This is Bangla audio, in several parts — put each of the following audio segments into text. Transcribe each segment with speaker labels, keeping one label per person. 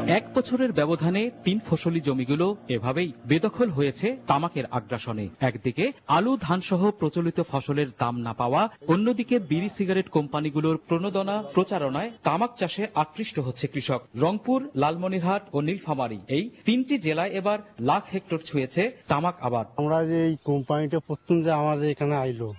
Speaker 1: এক বছরের ব্যবধানে ৩ ফসলি জমিগুলো এভাবেই বেদখল হয়েছে তামাকের আগ্রাসনে। একদিকে আলু ধান সহ প্রচলিত ফসলের দাম না পাওয়া, অন্যদিকে বিড়ি সিগারেট কোম্পানিগুলোর প্রণোদনা প্রচারণায় তামাক চাষে আকৃষ্ট হচ্ছে কৃষক। রংপুর, লালমনিরহাট ও নীলফামারী এই ৩টি জেলায় এবার লাখ হেক্টর ছুঁয়েছে তামাক আবাদ।
Speaker 2: আমরা যে এই কোম্পানিটা প্রথম যে আমাদের এখানে আইলো,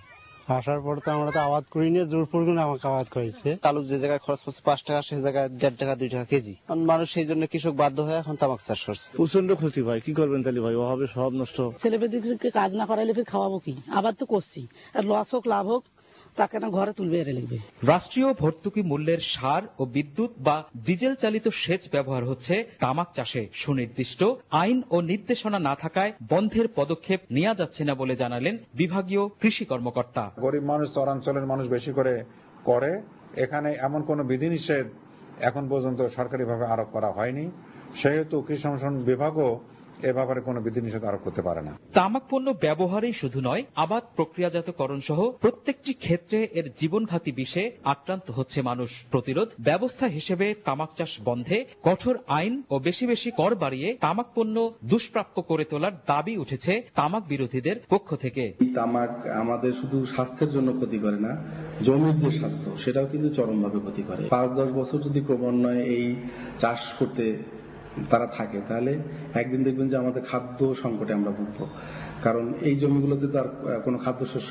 Speaker 2: আসার পর তো আমরা তো আবাদ করিনি, জোরপূর করে আমাকে আবাদ করেছে।
Speaker 3: আলু যে জায়গায় খরচ পড়ছে 5 টাকা, সেই জায়গায় 1.5 টাকা 2 টাকা কেজি। মানুষ সেই জন্য কৃষক বাধ্য হয়ে এখন তামাক চাষ করছে।
Speaker 4: প্রচন্ড ক্ষতি ভাই, কি করবেন তাহলে ভাই, অভাবে সব নষ্ট।
Speaker 5: ছেলেমেয়েদেরকে কাজ না করাইলে ফের খাওয়াবো কি? আবাদ তো করছি, আর লস হোক লাভ হোক তাকে না ঘরে তুলবে এর লিখবে।
Speaker 1: রাষ্ট্রীয় ভর্তুকি মূল্যের সার ও বিদ্যুৎ বা ডিজেল চালিত সেচ ব্যবহার হচ্ছে তামাক চাষে। সুনির্দিষ্ট আইন ও নির্দেশনা না থাকায় বন্ধের পদক্ষেপ নেওয়া যাচ্ছে না বলে জানালেন বিভাগীয় কৃষি কর্মকর্তা।
Speaker 6: গরিব মানুষ, চরাঞ্চলের মানুষ বেশি করে এখানে এমন কোন বিধিনিষেধ এখন পর্যন্ত সরকারিভাবে আরোপ করা হয়নি, সেহেতু কৃষি সম্প্রসারণ বিভাগও এ ব্যাপারে কোনো বিধিনিষেধ আরোপ করতে পারে না।
Speaker 1: তামাক পণ্য ব্যবহারেই শুধু নয়, আবাদ প্রক্রিয়াজাতকরণ সহ প্রত্যেকটি ক্ষেত্রে এর জীবনঘাতী বিষে আক্রান্ত হচ্ছে মানুষ। প্রতিরোধ ব্যবস্থা হিসেবে তামাক চাষ বন্ধে কঠোর আইন ও বেশি বেশি কর বাড়িয়ে তামাক পণ্য দুষ্প্রাপ্য করে তোলার দাবি উঠেছে তামাক বিরোধীদের পক্ষ থেকে।
Speaker 7: তামাক আমাদের শুধু স্বাস্থ্যের জন্য ক্ষতি করে না, জমির যে স্বাস্থ্য সেটাও কিন্তু চরমভাবে ক্ষতি করে। 5-10 বছর যদি ক্রমান্বয়ে এই চাষ করতে তারা থাকে, তাহলে একদিন দেখবেন যে আমাদের খাদ্য সংকটে আমরা ভুগবো, কারণ এই জমিগুলোতে তো আর কোনো খাদ্যশস্য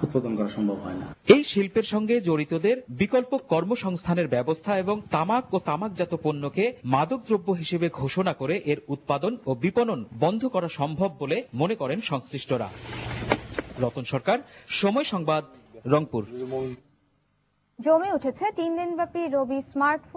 Speaker 7: উৎপাদন করা সম্ভব হয় না।
Speaker 1: এই শিল্পের সঙ্গে জড়িতদের বিকল্প কর্মসংস্থানের ব্যবস্থা এবং তামাক ও তামাকজাত পণ্যকে মাদকদ্রব্য হিসেবে ঘোষণা করে এর উৎপাদন ও বিপণন বন্ধ করা সম্ভব বলে মনে করেন সংশ্লিষ্টরা। রতন সরকার, সময় সংবাদ, রংপুর।
Speaker 8: জমে উঠেছে 3 দিনব্যাপী রবি স্মার্টফোন